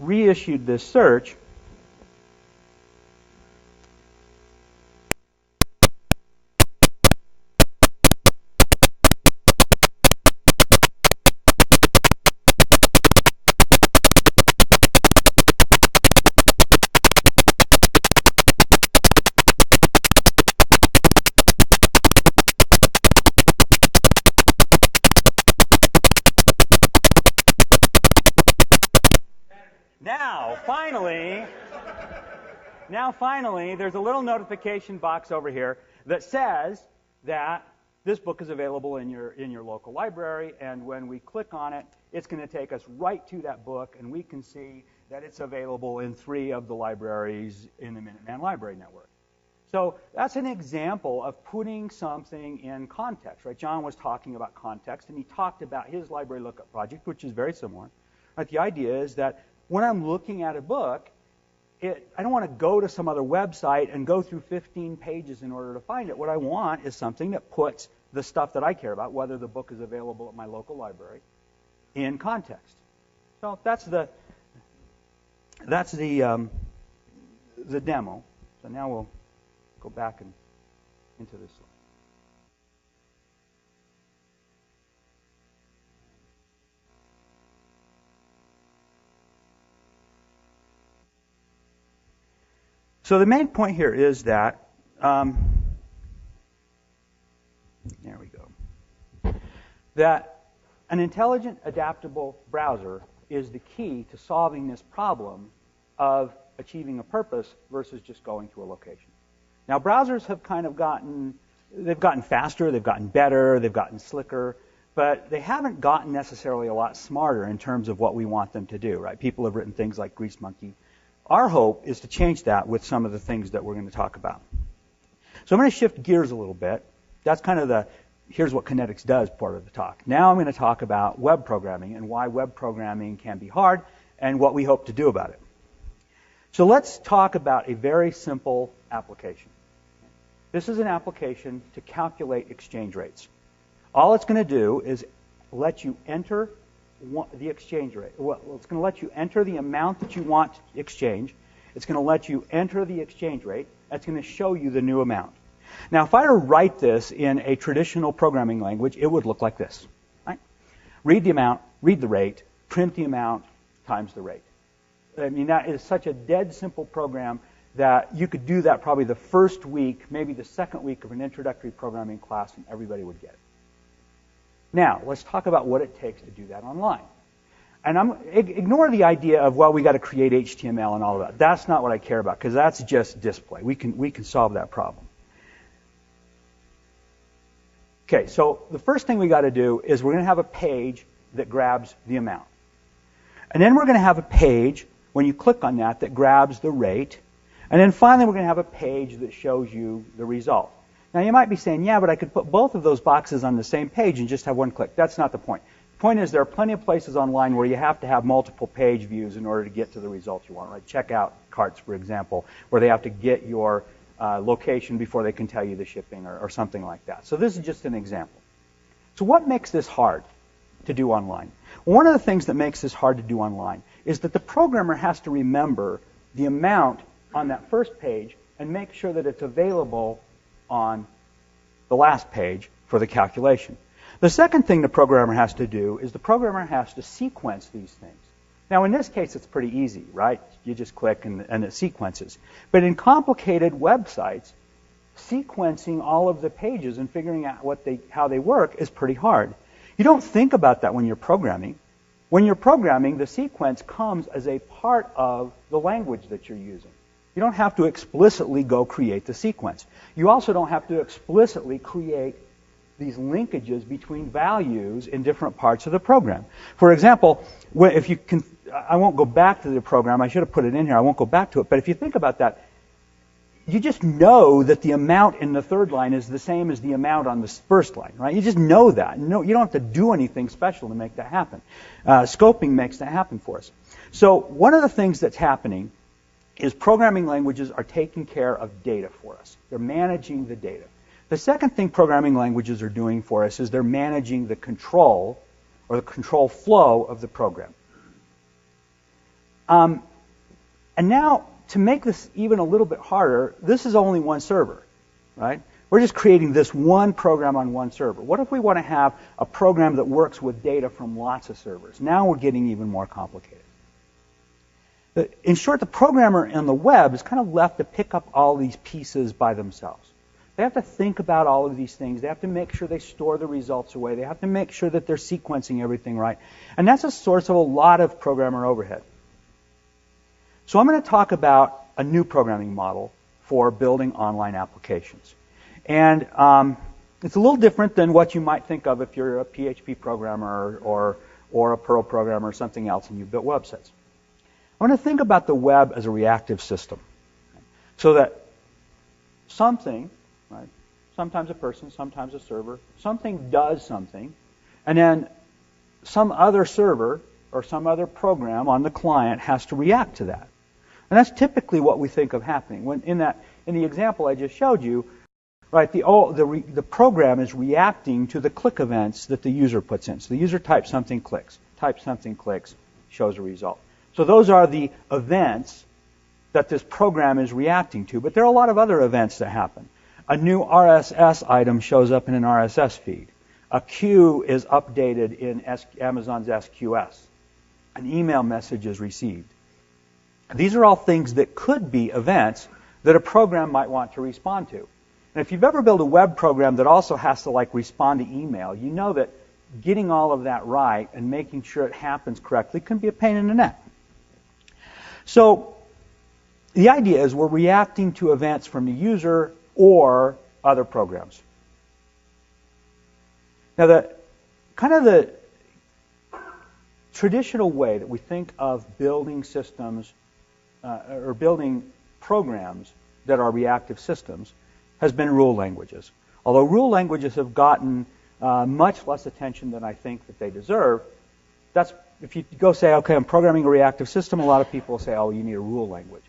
reissued this search, Now finally, there's a little notification box over here that says that this book is available in your local library, and when we click on it, it's going to take us right to that book, and we can see that it's available in 3 of the libraries in the Minuteman Library Network. So that's an example of putting something in context, right? John was talking about context, and he talked about his library lookup project, which is very similar. Right? The idea is that when I'm looking at a book, I don't want to go to some other website and go through 15 pages in order to find it. What I want is something that puts the stuff that I care about, whether the book is available at my local library, in context. So that's the demo. So now we'll go back into this slide. So the main point here is that, there we go, that an intelligent, adaptable browser is the key to solving this problem of achieving a purpose versus just going to a location. Now, browsers have kind of gotten faster, they've gotten better, they've gotten slicker, but they haven't gotten necessarily a lot smarter in terms of what we want them to do, right? People have written things like Grease Monkey. Our hope is to change that with some of the things that we're going to talk about. So I'm going to shift gears a little bit. That's kind of the here's what Kynetx does part of the talk. Now I'm going to talk about web programming and why web programming can be hard and what we hope to do about it. So let's talk about a very simple application. This is an application to calculate exchange rates. All it's going to do is let you enter the exchange rate. Well, it's going to let you enter the amount that you want to exchange. It's going to let you enter the exchange rate. That's going to show you the new amount. Now, if I were to write this in a traditional programming language, it would look like this. Right? Read the amount, read the rate, print the amount times the rate. I mean, that is such a dead simple program that you could do that probably the first week, maybe the second week of an introductory programming class, and everybody would get it. Now, let's talk about what it takes to do that online. And ignore the idea of, well, we got to create HTML and all of that. That's not what I care about, because that's just display. We can solve that problem. Okay, so the first thing we got to do is we're going to have a page that grabs the amount. And then we're going to have a page, when you click on that, that grabs the rate. And then finally, we're going to have a page that shows you the result. Now, you might be saying, yeah, but I could put both of those boxes on the same page and just have one click. That's not the point. The point is there are plenty of places online where you have to have multiple page views in order to get to the results you want. Right? Checkout carts, for example, where they have to get your location before they can tell you the shipping or something like that. So this is just an example. So what makes this hard to do online? Well, one of the things that makes this hard to do online is that the programmer has to remember the amount on that first page and make sure that it's available on the last page for the calculation. The second thing the programmer has to do is the programmer has to sequence these things. Now, in this case, it's pretty easy, right? You just click and it sequences. But in complicated websites, sequencing all of the pages and figuring out how they work is pretty hard. You don't think about that when you're programming. When you're programming, the sequence comes as a part of the language that you're using. You don't have to explicitly go create the sequence. You also don't have to explicitly create these linkages between values in different parts of the program. For example, if you can, I won't go back to the program. I should have put it in here. I won't go back to it. But if you think about that, you just know that the amount in the third line is the same as the amount on the first line, right? You just know that. No, you don't have to do anything special to make that happen. Scoping makes that happen for us. So one of the things that's happening is programming languages are taking care of data for us. They're managing the data. The second thing programming languages are doing for us is they're managing the control or the control flow of the program. And now, to make this even a little bit harder, this is only one server, right? We're just creating this one program on one server. What if we want to have a program that works with data from lots of servers? Now we're getting even more complicated. In short, the programmer on the web is kind of left to pick up all these pieces by themselves. They have to think about all of these things. They have to make sure they store the results away. They have to make sure that they're sequencing everything right. And that's a source of a lot of programmer overhead. So I'm going to talk about a new programming model for building online applications. And it's a little different than what you might think of if you're a PHP programmer or a Perl programmer or something else and you built websites. I want to think about the web as a reactive system. So that something, right, sometimes a person, sometimes a server, something does something, and then some other server or some other program on the client has to react to that. And that's typically what we think of happening. When in the example I just showed you, right, the program is reacting to the click events that the user puts in. So the user types something, clicks, shows a result. So those are the events that this program is reacting to. But there are a lot of other events that happen. A new RSS item shows up in an RSS feed. A queue is updated in Amazon's SQS. An email message is received. These are all things that could be events that a program might want to respond to. And if you've ever built a web program that also has to respond to email, you know that getting all of that right and making sure it happens correctly can be a pain in the neck. So the idea is we're reacting to events from the user or other programs. Now, the traditional way that we think of building systems or building programs that are reactive systems has been rule languages. Although rule languages have gotten much less attention than I think that they deserve, if you go say, okay, I'm programming a reactive system, a lot of people will say, oh, you need a rule language.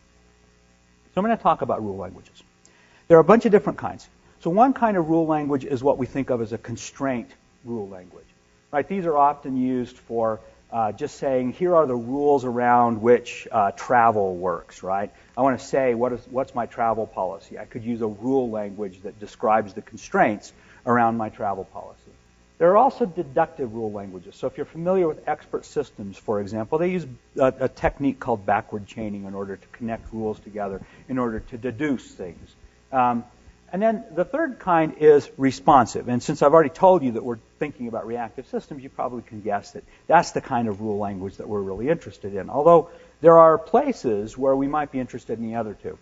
So I'm going to talk about rule languages. There are a bunch of different kinds. So one kind of rule language is what we think of as a constraint rule language. Right? These are often used for just saying, here are the rules around which travel works, right? I want to say, what's my travel policy? I could use a rule language that describes the constraints around my travel policy. There are also deductive rule languages. So if you're familiar with expert systems, for example, they use a technique called backward chaining in order to connect rules together, in order to deduce things. And then the third kind is responsive. And since I've already told you that we're thinking about reactive systems, you probably can guess that that's the kind of rule language that we're really interested in. Although there are places where we might be interested in the other two.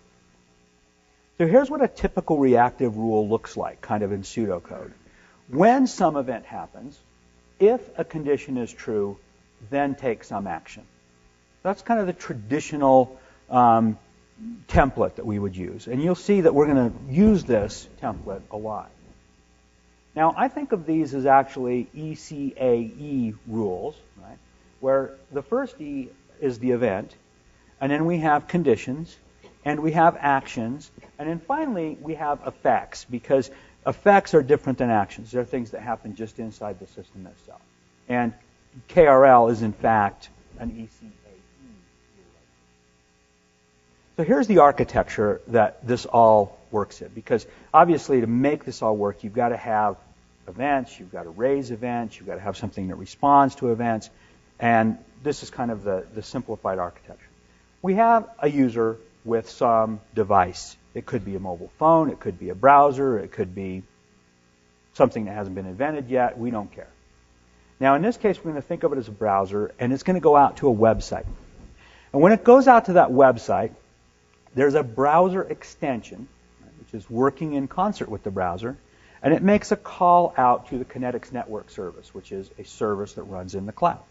So here's what a typical reactive rule looks like, kind of in pseudocode. When some event happens, if a condition is true, then take some action. That's kind of the traditional template that we would use. And you'll see that we're going to use this template a lot. Now, I think of these as actually ECAE rules, right? Where the first E is the event, and then we have conditions, and we have actions, and then finally we have effects, because effects are different than actions. They're things that happen just inside the system itself. And KRL is, in fact, an ECAE. So here's the architecture that this all works in, because obviously to make this all work, you've got to have events, you've got to raise events, you've got to have something that responds to events, and this is kind of the simplified architecture. We have a user with some device. It could be a mobile phone, it could be a browser, it could be something that hasn't been invented yet. We don't care. Now, in this case, we're going to think of it as a browser, and it's going to go out to a website. And when it goes out to that website, there's a browser extension, which is working in concert with the browser, and it makes a call out to the Kynetx network service, which is a service that runs in the cloud.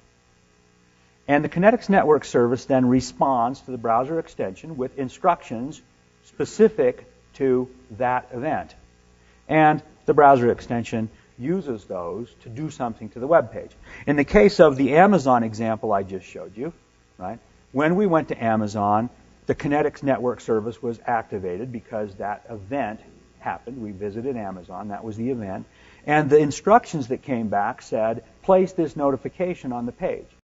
And the Kynetx network service then responds to the browser extension with instructions specific to that event. And the browser extension uses those to do something to the web page. In the case of the Amazon example I just showed you, right, when we went to Amazon, the Kynetx network service was activated because that event happened. We visited Amazon. That was the event. And the instructions that came back said, place this notification on the page.